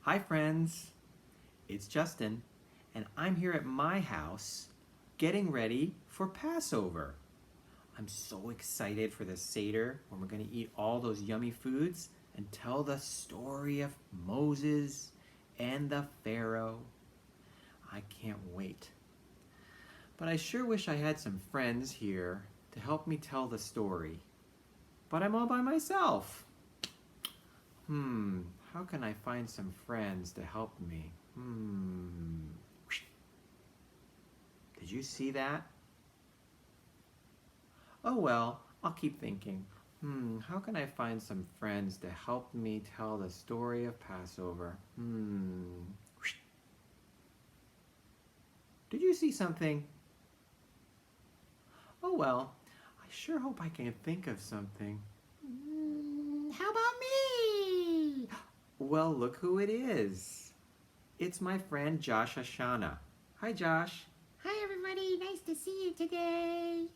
Hi friends, it's Justin, and I'm here at my house getting ready for Passover. I'm so excited for the Seder when we're going to eat all those yummy foods and tell the story of Moses and the Pharaoh. I can't wait. But I sure wish I had some friends here to help me tell the story. But I'm all by myself. How can I find some friends to help me? Did you see that? Oh well, I'll keep thinking. How can I find some friends to help me tell the story of Passover? Did you see something? Oh well, I sure hope I can think of something. How about me? Well, look who it is. It's my friend Josh Ashana. Hi, Josh. Hi, everybody. Nice to see you today.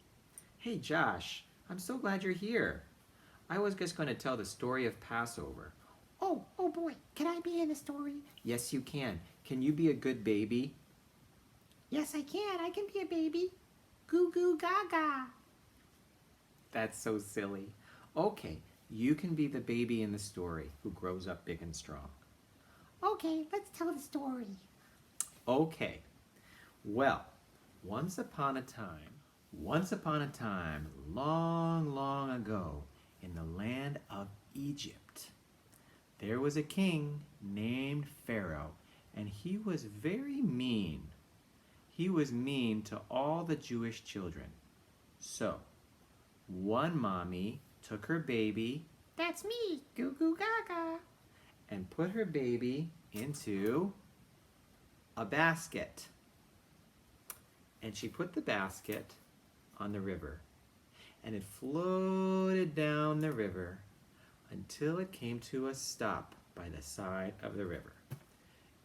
Hey, Josh. I'm so glad you're here. I was just going to tell the story of Passover. Oh boy. Can I be in the story? Yes, you can. Can you be a good baby? Yes, I can. I can be a baby. Goo goo gaga. That's so silly. Okay, you can be the baby in the story who grows up big and strong. Okay, let's tell the story. Okay, well, once upon a time, long, long ago, in the land of Egypt, there was a king named Pharaoh, and he was very mean. He was mean to all the Jewish children. So, one mommy took her baby That's me. Goo goo gaga. and put her baby into a basket. And she put the basket on the river. And it floated down the river until it came to a stop by the side of the river.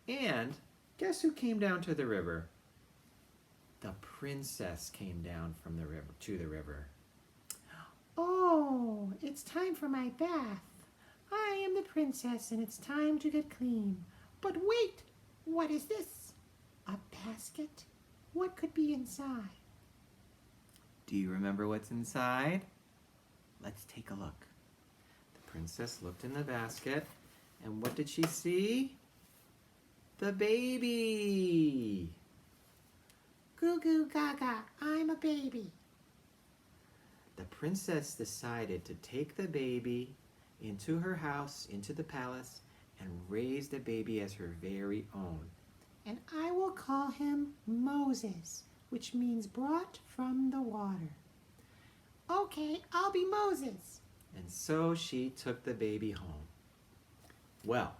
And guess who came down to the river? The princess came down from the river to the river. Oh, it's time for my bath. I am the princess and it's time to get clean. But wait, what is this? A basket? What could be inside? Do you remember what's inside? Let's take a look. The princess looked in the basket, and what did she see? The baby! Goo goo gaga. I'm a baby. The princess decided to take the baby into her house, into the palace, and raise the baby as her very own. And I will call him Moses, which means brought from the water. Okay, I'll be Moses. And so she took the baby home. Well,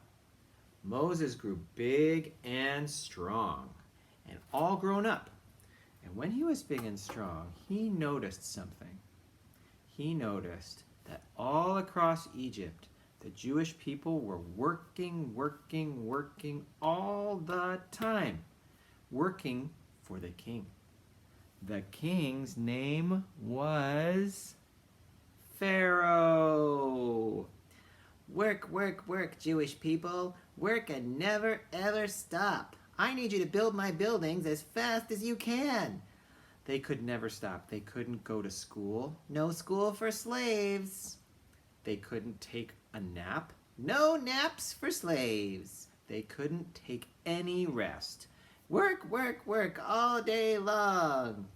Moses grew big and strong, and all grown up. And when he was big and strong, he noticed something. He noticed that all across Egypt, the Jewish people were working all the time, working for the king. The king's name was Pharaoh. Work, Jewish people. Work and never ever stop. I need you to build my buildings as fast as you can. They could never stop. They couldn't go to school. No school for slaves. They couldn't take a nap. No naps for slaves. They couldn't take any rest. Work all day long.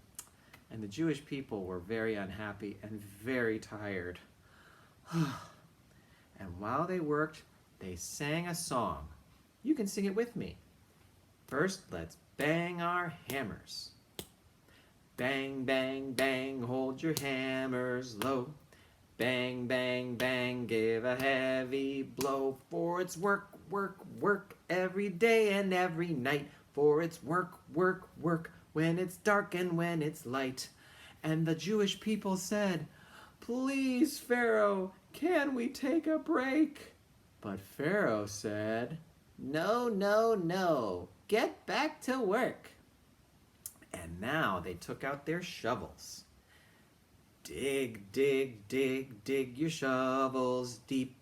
And the Jewish people were very unhappy and very tired. And while they worked, they sang a song. You can sing it with me. First, let's bang our hammers. Bang, bang, bang, hold your hammers low. Bang, bang, bang, give a heavy blow. For it's work every day and every night. For it's work when it's dark and when it's light. And the Jewish people said, "Please, Pharaoh, can we take a break?" But Pharaoh said, No. Get back to work. and now they took out their shovels. Dig your shovels deep.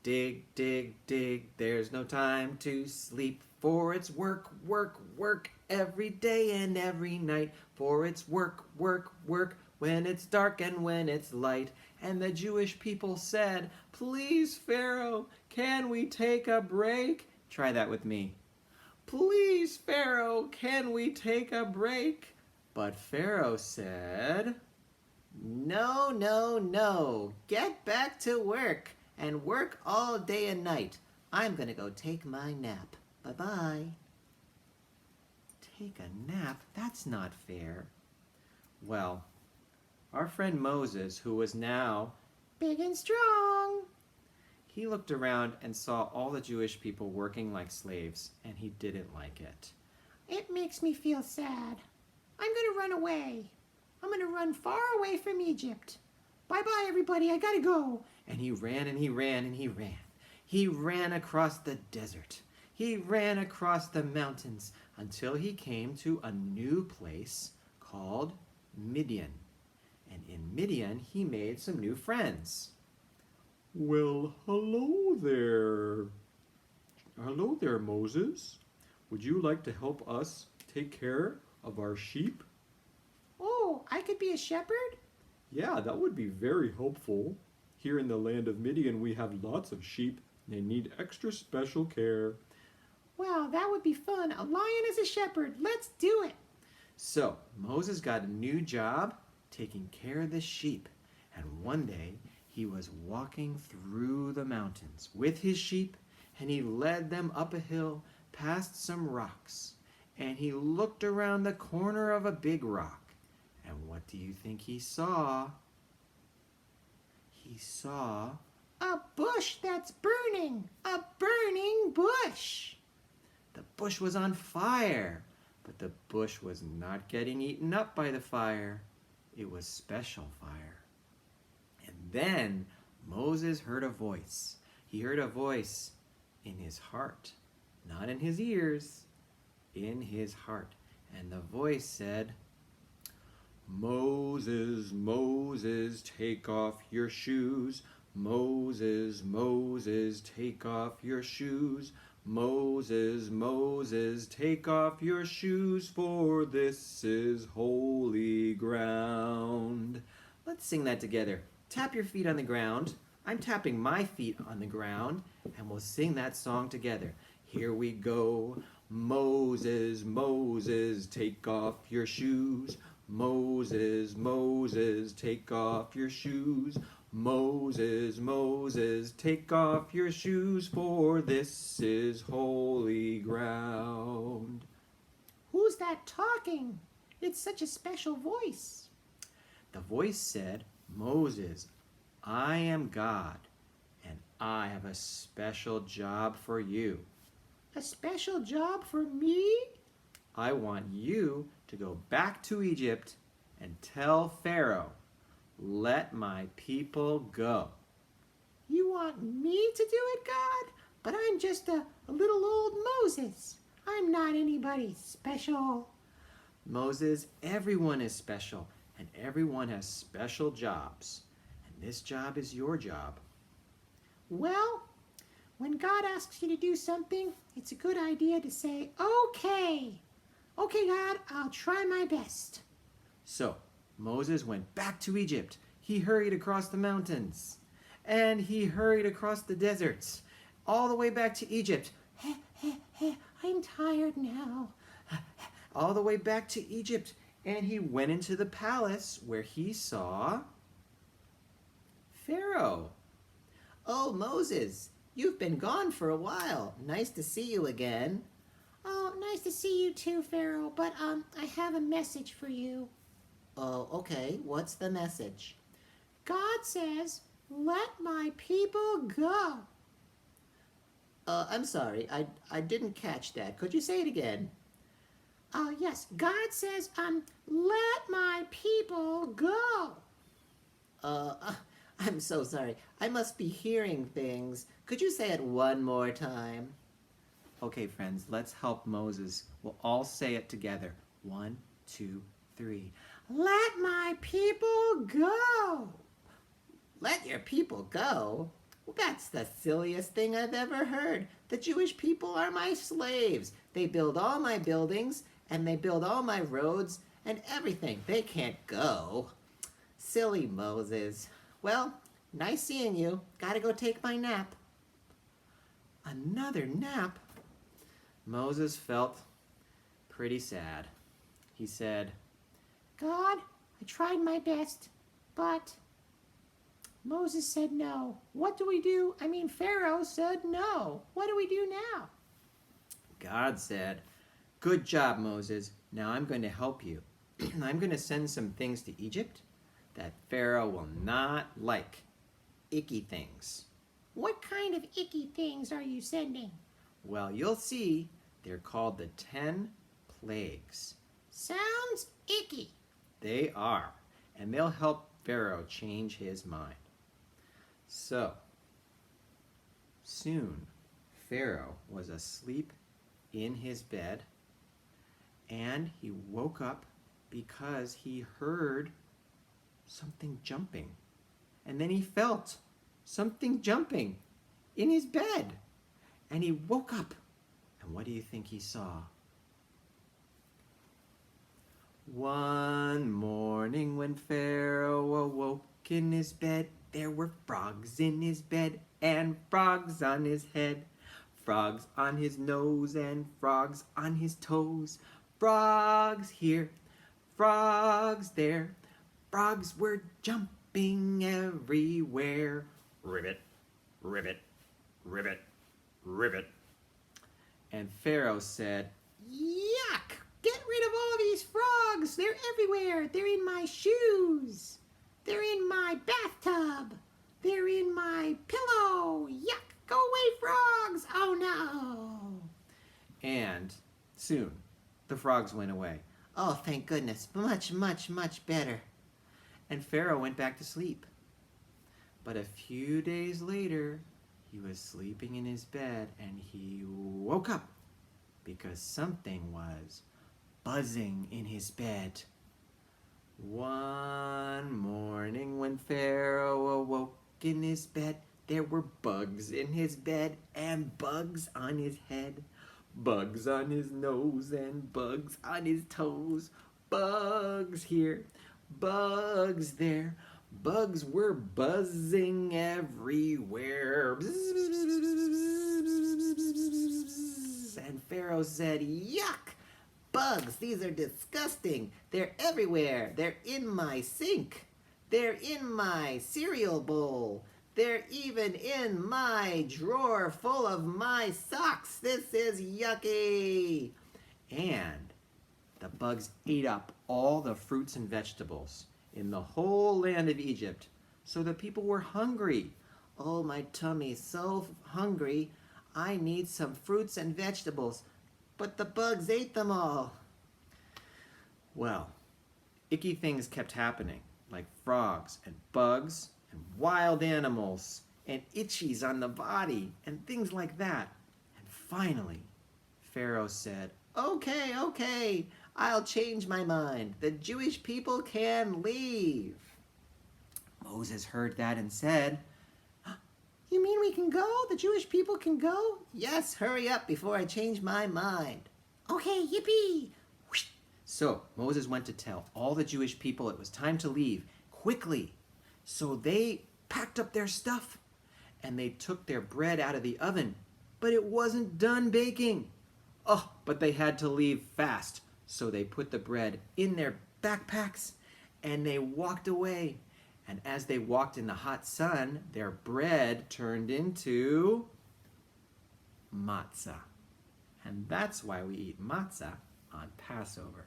Dig, dig, dig, there's no time to sleep, for it's work, work, work every day and every night. For it's work, work, work when it's dark and when it's light. And the Jewish people said, "Please, Pharaoh, can we take a break?" Try that with me. "Please, Pharaoh, can we take a break?" But Pharaoh said, No, no, no. Get back to work and work all day and night. I'm gonna go take my nap. Bye-bye. "Take a nap? That's not fair." Well, our friend Moses, who was now, Big and strong. he looked around and saw all the Jewish people working like slaves, and he didn't like it. It makes me feel sad. I'm going to run away. I'm going to run far away from Egypt. Bye-bye, everybody. I got to go. And he ran and he ran and he ran. He ran across the desert. He ran across the mountains until he came to a new place called Midian. And in Midian, he made some new friends. "Well, hello there. Hello there, Moses. Would you like to help us take care of our sheep?" Oh, I could be a shepherd? "Yeah, that would be very helpful. Here in the land of Midian, we have lots of sheep. They need extra special care." Well, that would be fun. A lion as a shepherd. Let's do it. So Moses got a new job taking care of the sheep. And one day he was walking through the mountains with his sheep, and he led them up a hill past some rocks. And he looked around the corner of a big rock. And what do you think he saw? He saw A bush that's burning. A burning bush. the bush was on fire, but the bush was not getting eaten up by the fire. It was special fire. And then Moses heard a voice. He heard a voice in his heart, not in his ears, in his heart. And the voice said, "Moses, Moses, take off your shoes. Moses, Moses, take off your shoes. Moses, Moses, take off your shoes, for this is holy ground." Let's sing that together. Tap your feet on the ground. I'm tapping my feet on the ground, and we'll sing that song together. Here we go. Moses, Moses, take off your shoes. Moses, Moses, take off your shoes. Moses, Moses, take off your shoes, for this is holy ground. Who's that talking? It's such a special voice. The voice said, "Moses, I am God, and I have a special job for you. A special job for me? I want you to go back to Egypt and tell Pharaoh, 'Let my people go.'" You want me to do it, God? But I'm just a little old Moses. I'm not anybody special. Moses, everyone is special, and everyone has special jobs. And this job is your job. Well, when God asks you to do something, it's a good idea to say, "Okay. Okay, God, I'll try my best." So Moses went back to Egypt. He hurried across the mountains, and he hurried across the deserts, all the way back to Egypt, I'm tired now. all the way back to Egypt. And he went into the palace where he saw Pharaoh. Oh, Moses, you've been gone for a while. Nice to see you again. Oh, nice to see you too, Pharaoh, but I have a message for you. Oh, okay. What's the message? God says, "Let my people go." I'm sorry. I didn't catch that. Could you say it again? Oh, yes. God says, "Let my people go." I'm so sorry. I must be hearing things. Could you say it one more time? Okay, friends, let's help Moses. We'll all say it together. 1, 2, 3. Let my people go. Let your people go? That's the silliest thing I've ever heard. The Jewish people are my slaves. They build all my buildings, and they build all my roads, and everything. They can't go. Silly Moses. Well, nice seeing you. Gotta go take my nap. Another nap? Moses felt pretty sad. He said, God, I tried my best, but Moses said no. What do we do? Pharaoh said no. What do we do now? God said, good job, Moses. Now I'm going to help you. I'm going to send some things to Egypt that Pharaoh will not like. Icky things. What kind of icky things are you sending? Well, you'll see. They're called the 10 plagues. Sounds icky. They are, and they'll help Pharaoh change his mind. So, soon Pharaoh was asleep in his bed, and he woke up because he heard something jumping. And then he felt something jumping in his bed. And he woke up. And what do you think he saw? One morning when Pharaoh awoke in his bed, there were frogs in his bed and frogs on his head. Frogs on his nose and frogs on his toes. Frogs here, frogs there. Frogs were jumping everywhere. Ribbit, ribbit, ribbit, ribbit. And Pharaoh said, Yuck! Get rid of all these frogs. They're everywhere. They're in my shoes. They're in my bathtub. They're in my pillow. Yuck! Go away, frogs! Oh no! and soon the frogs went away. Oh, thank goodness. Much, much, much better. And Pharaoh went back to sleep. But a few days later, he was sleeping in his bed and he woke up because something was buzzing in his bed. One morning when Pharaoh awoke in his bed, there were bugs in his bed and bugs on his head. Bugs on his nose and bugs on his toes. Bugs here, bugs there. Bugs were buzzing everywhere. And Pharaoh said, "Yuck! Bugs, these are disgusting. They're everywhere. They're in my sink. They're in my cereal bowl. They're even in my drawer full of my socks. This is yucky." And the bugs ate up all the fruits and vegetables in the whole land of Egypt. So the people were hungry. Oh, my tummy's so hungry. I need some fruits and vegetables. But the bugs ate them all. Well, icky things kept happening, like frogs and bugs and wild animals and itchies on the body and things like that. And finally, Pharaoh said, Okay, I'll change my mind. The Jewish people can leave. Moses heard that and said, You mean we can go? The Jewish people can go? Yes, hurry up before I change my mind. Okay, yippee! So Moses went to tell all the Jewish people it was time to leave quickly. So they packed up their stuff and they took their bread out of the oven, but it wasn't done baking. Oh, but they had to leave fast. So they put the bread in their backpacks and they walked away. And as they walked in the hot sun, their bread turned into matzah. And that's why we eat matzah on Passover.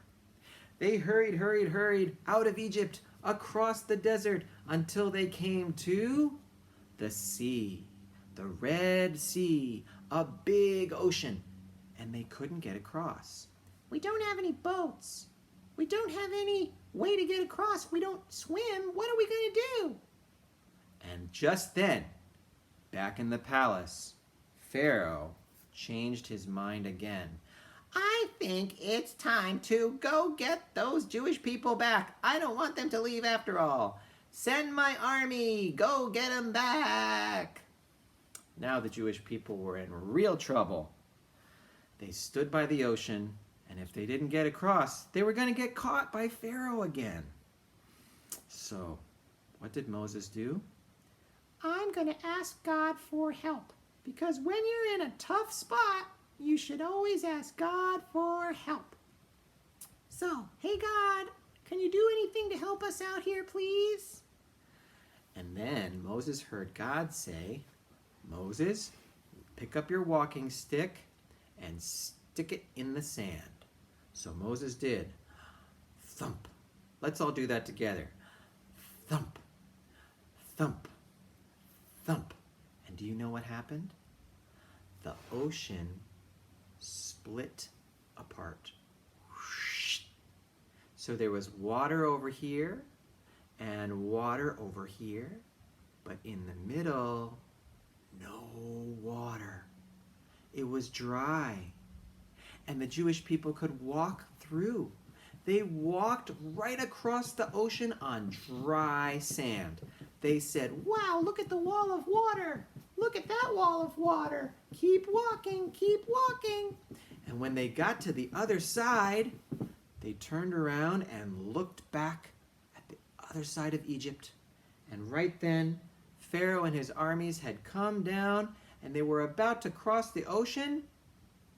They hurried out of Egypt, across the desert, until they came to the sea, the Red Sea, a big ocean, and they couldn't get across. We don't have any boats. We don't have any way to get across. We don't swim. What are we going to do? And just then, back in the palace, Pharaoh changed his mind again. I think it's time to go get those Jewish people back. I don't want them to leave after all. Send my army. Go get them back. Now the Jewish people were in real trouble. They stood by the ocean, and if they didn't get across, they were going to get caught by Pharaoh again. So, what did Moses do? I'm going to ask God for help, because when you're in a tough spot, you should always ask God for help. So, hey God, can you do anything to help us out here, please? And then Moses heard God say, Moses, pick up your walking stick and stick it in the sand. So Moses did. Thump. Let's all do that together. Thump, thump, thump. And do you know what happened? The ocean split apart. So there was water over here and water over here, but in the middle, no water. It was dry, and the Jewish people could walk through. They walked right across the ocean on dry sand. They said, Wow, look at the wall of water. Look at that wall of water. Keep walking, keep walking. and when they got to the other side, they turned around and looked back at the other side of Egypt. And right then, Pharaoh and his armies had come down, and they were about to cross the ocean.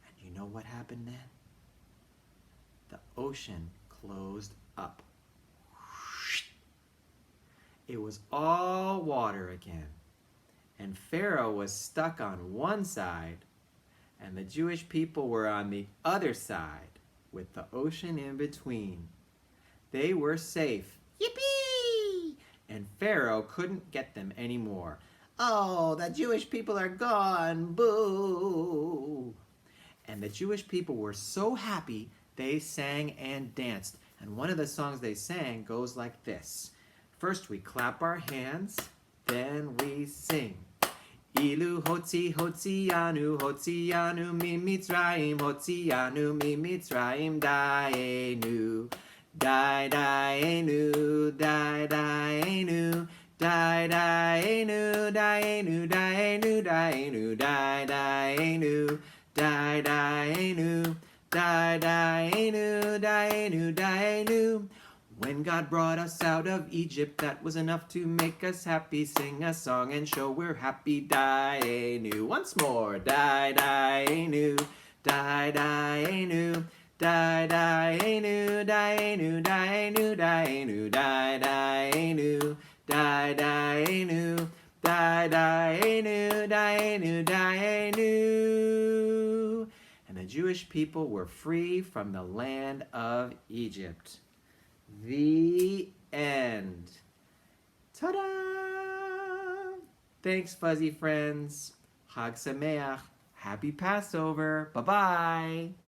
And you know what happened then? The ocean closed up. It was all water again. And Pharaoh was stuck on one side, and the Jewish people were on the other side, with the ocean in between. They were safe, Yippee! and Pharaoh couldn't get them anymore. Oh, the Jewish people are gone. Boo. And the Jewish people were so happy, they sang and danced. And one of the songs they sang goes like this. First we clap our hands, then we sing. Ilu hotzianu mi Mitzrayim, hotzianu mi Mitzrayim, daenu, daenu, daenu, daenu, daenu, daenu, daenu, daenu, daenu, daenu, daenu, daenu. When God brought us out of Egypt, that was enough to make us happy. Sing a song and show we're happy. Daenu. Once more. Daenu. Daenu. Daenu. Daenu. Daenu. Daenu. Daenu. Daenu. Daenu. Daenu. Daenu. And the Jewish people were free from the land of Egypt. The end. Ta-da! Thanks, fuzzy friends. Chag Sameach. Happy Passover. Bye-bye.